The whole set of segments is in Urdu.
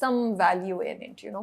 some value in it, you know.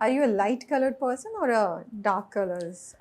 Are you a light colored person or a dark colors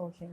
Okay.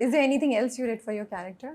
Is there anything else you read for your character?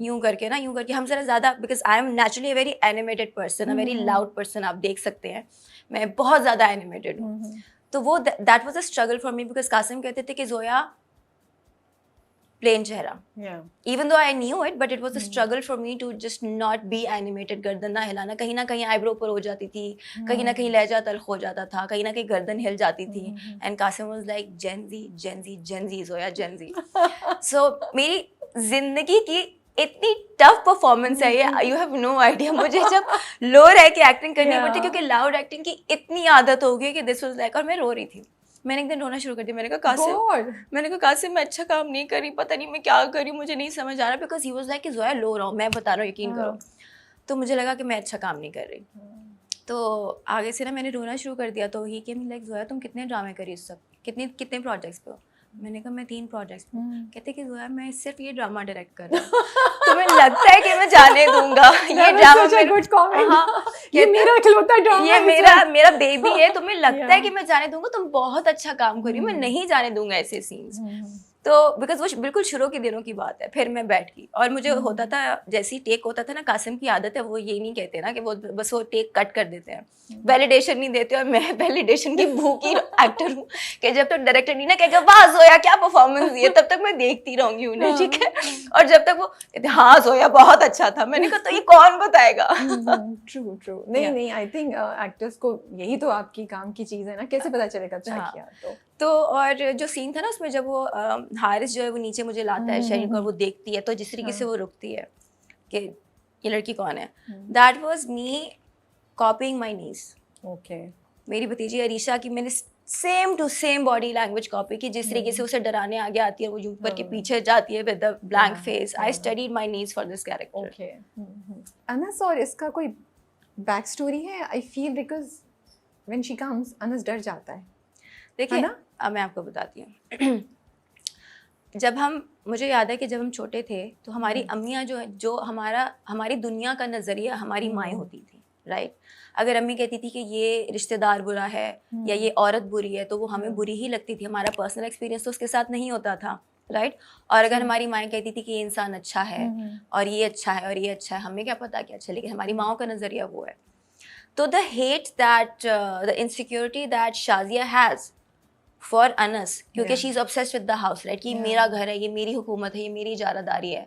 یوں کر کے نا، یوں کر کے ہم ذرا زیادہ، because I am naturally a very animated person, a very loud person, آپ دیکھ سکتے ہیں میں بہت زیادہ اینیمیٹڈ ہوں. تو وہ that was a struggle for me, because Qasim کہتے تھے کہ زویا پلین چہرہ، even though I knew it, but it was a struggle for me to just not be animated. گردن نہ ہلانا، کہیں نہ کہیں آئی برو پر ہو جاتی تھی، کہیں نہ کہیں لہجہ تلخ ہو جاتا تھا، کہیں نہ کہیں گردن ہل جاتی تھی. And Qasim was like Gen Z Gen Z Gen Z Zoya Gen Z. So میری زندگی کی اتنی ٹف پرفارمنس ہے یہ، یو ہیو نو آئیڈیا. مجھے جب لو رہ کے ایکٹنگ کرنی پڑتی کیونکہ لاؤڈ ایکٹنگ کی اتنی عادت ہو گئی کہ دس واز لائک، اور میں رو رہی تھی. میں نے ایک دن رونا شروع کر دیا. میں نے کہا قاسم میں اچھا کام نہیں کر رہی، پتہ نہیں میں کیا کر رہی ہوں، مجھے نہیں سمجھ آ رہا. بیکاز ہی واز لائک کہ زویا لو رہا ہوں، میں بتا رہا ہوں یقین کرو. تو مجھے لگا کہ میں اچھا کام نہیں کر رہی. تو آگے سے نا میں نے رونا شروع کر دیا. تو ہی کہ لائک زویا تم کتنے ڈرامے کری اس وقت، کتنے پروجیکٹس پہ ہو؟ میں نے کہا میں 3 پروجیکٹس پہ. کہتے کہ زویا میں صرف یہ ڈرامہ ڈائریکٹ کر رہا ہوں. تمہیں لگتا ہے کہ میں جانے دوں گا یہ ڈرامہ؟ ہاں یہ میرا بیبی ہے، تمہیں لگتا ہے کہ میں جانے دوں گا؟ تم بہت اچھا کام کری، میں نہیں جانے دوں گا ایسے سینس. تو بیکاز وہ بالکل شروع کے دنوں کی بات ہے. پھر میں بیٹھ گئی اور مجھے ہوتا تھا جیسے ہی ٹیک ہوتا تھا نا، قاسم کی عادت ہے وہ یہ نہیں کہتے نا کہ وہ بس وہ ٹیک کٹ کر دیتے ہیں، ویلیڈیشن نہیں دیتے. اور میں ویلیڈیشن کی بھوکی ایکٹر ہوں کہ جب تک ڈائریکٹر نہیں نا کہے گا واہ زویا کیا پرفارمنس دی ہے، تب تک میں دیکھتی رہوں گی انہیں، ٹھیک ہے. اور جب تک وہ کہتے ہاں زویا بہت اچھا تھا، میں نے کہا تو یہ کون بتائے گا. ٹرو. نہیں آئی تھنک ایکٹرس کو یہی تو آپ کی کام کی چیز ہے نا، کیسے پتا چلے گا اچھا کیا. تو اور جو سین تھا نا اس میں جب وہ حارث جو ہے وہ نیچے مجھے لاتا ہے شرین کو، اور وہ دیکھتی ہے تو جس طریقے سے وہ رکتی ہے کہ یہ لڑکی کون ہے، دیٹ واز می کاپینگ مائی نیز. اوکے. میری بھتیجی عریشہ کی میں نے same to same body language copy کی، جس طریقے سے اسے ڈرانے آگے آتی ہے وہ یوں کر کے پیچھے جاتی ہے with a blank face. I studied my niece for this character. Okay. Uns اور اس کا کوئی بیک اسٹوری ہے؟ I feel because when she comes Uns ڈر جاتا ہے. دیکھیے اب میں آپ کو بتاتی ہوں. جب مجھے یاد ہے کہ جب ہم چھوٹے تھے تو ہماری امیاں جو ہماری دنیا کا نظریہ ہماری مائیں ہوتی تھیں، رائٹ. اگر امی کہتی تھی کہ یہ رشتہ دار برا ہے یا یہ عورت بری ہے تو وہ ہمیں بری ہی لگتی تھی، ہمارا پرسنل ایکسپیرینس تو اس کے ساتھ نہیں ہوتا تھا، رائٹ. اور اگر ہماری مائیں کہتی تھی کہ یہ انسان اچھا ہے اور یہ اچھا ہے اور یہ اچھا ہے، ہمیں کیا پتا کہ اچھا، لیکن ہماری ماؤں کا نظریہ وہ ہے. تو the hate that the insecurity that Shazia has for Uns, کیونکہ she is obsessed with the house, right, کہ یہ میرا گھر ہے، یہ میری حکومت ہے، یہ میری اجارہ داری ہے.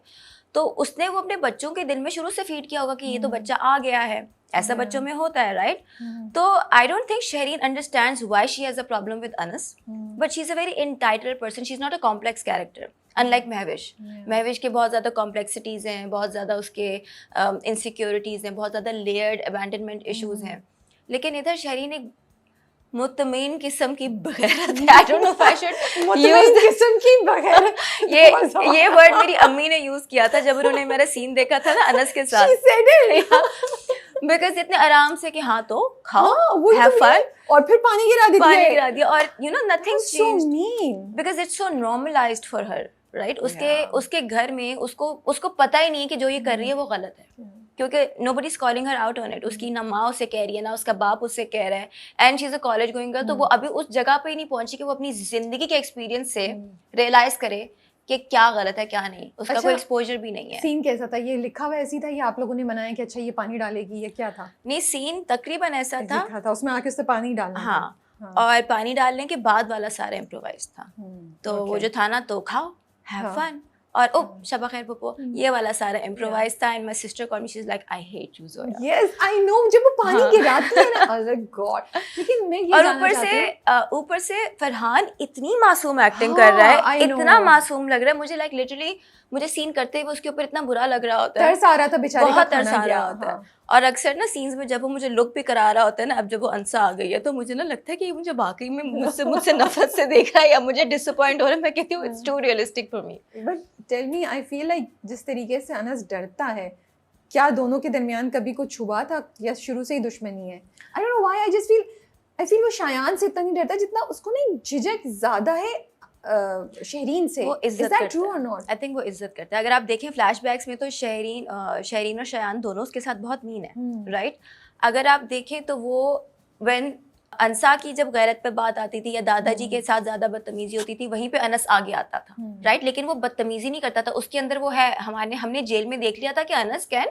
تو اس نے وہ اپنے بچوں کے دل میں شروع سے فیڈ کیا ہوگا کہ یہ تو بچہ آ گیا ہے. ایسا بچوں میں ہوتا ہے، رائٹ. تو I don't think Shehreen understands why she has a problem with Uns, but she is a very entitled person. She is not a complex character unlike Mehwish کے بہت زیادہ کمپلیکسٹیز ہیں، بہت زیادہ اس کے انسیکیورٹیز ہیں، بہت زیادہ لیئرڈ ابینڈنمنٹ ایشوز ہیں. لیکن ادھر شہرین ایک مطمئن قسم کی بغیرت ہے. I don't know if I should مطمئن قسم کی بغیرت، یہ ورڈ میری امی نے یوز کیا تھا جب انہوں نے میرا سین دیکھا تھا نا انس کے ساتھ، بیکاز اتنے آرام سے کہ ہاں تو کھاؤ ہیو فن، اور پھر پانی گرا دیا اور you know nothing changed because it's so normalised for her, right. اس کے گھر میں اس کو پتہ ہی نہیں ہے کہ جو یہ کر رہی ہے وہ غلط ہے، کیونکہ nobody is calling her out on it. اس کی نہ ماں اسے کہہ رہی ہے نہ اس کا باپ اس سے کہہ رہا ہے، and she is a college going girl. تو وہ ابھی اس جگہ پہ ہی نہیں پہنچی کہ وہ اپنی زندگی کے ایکسپیرینس سے ریئلائز کرے کہ کیا غلط ہے کیا نہیں. اس کا کوئی ایکسپوجر بھی نہیں ہے. سین کیسا تھا؟ یہ لکھا ہوا ایسی تھا یا آپ لوگوں نے بنایا کہ اچھا یہ پانی ڈالے گی یا کیا تھا؟ نہیں، سین تقریباً ایسا تھا اس میں آ کے اس سے پانی ڈالنا. ہاں، اور پانی ڈالنے کے بعد والا سارا امپرووائز تھا. تو وہ جو تھا نا تو کھاؤ ہیو فن، اور او شبہ خیر پپو، یہ والا سارا امپرووائز تھا. And my sister call me, she is like I hate you Zoya. Yes I know, جب وہ پانی گراتی ہے نا oh god. لیکن میں یہ اور اوپر سے فرحان اتنی معصوم ایکٹنگ کر رہا ہے، اتنا معصوم لگ رہا ہے مجھے، لائک لٹرلی مجھے سین کرتے ہوئے اس کے اوپر اتنا برا لگ رہا ہوتا ہے، ترس آ رہا تھا بیچارے کا، بہت ترس آ رہا ہوتا ہے. اور اکثر نا سینس میں جب وہ مجھے لک بھی کرا رہا ہوتا ہے نا، اب جب وہ انسا آ گئی ہے تو مجھے نا لگتا ہے کہ یہ مجھے واقعی میں مجھ سے نفرت سے دیکھ رہا ہے یا مجھے ڈس اپوائنٹ ہو رہا ہے. میں کہتی ہوں it's too realistic for me. But tell me, I feel like جس طریقے سے انس ڈرتا ہے، کیا دونوں کے درمیان کبھی کچھ ہوا تھا یا شروع سے ہی دشمنی ہے؟ I don't know why, I just feel وہ شایان سے اتنا نہیں ڈرتا جتنا اس کو نہیں جھجک زیادہ ہے شہرین سے. وہ عزت کرتا ہے، آئی تھنک وہ عزت کرتا ہے. اگر آپ دیکھیں فلیش بیکس میں تو شہرین اور شایان دونوں اس کے ساتھ بہت مین ہے، رائٹ. اگر آپ دیکھیں تو وہ وین انسا کی جب غیرت پہ بات آتی تھی یا دادا جی کے ساتھ زیادہ بدتمیزی ہوتی تھی وہیں پہ انس آگے آتا تھا, رائٹ. لیکن وہ بدتمیزی نہیں کرتا تھا, اس کے اندر وہ ہے, ہم نے جیل میں دیکھ لیا تھا کہ انس کین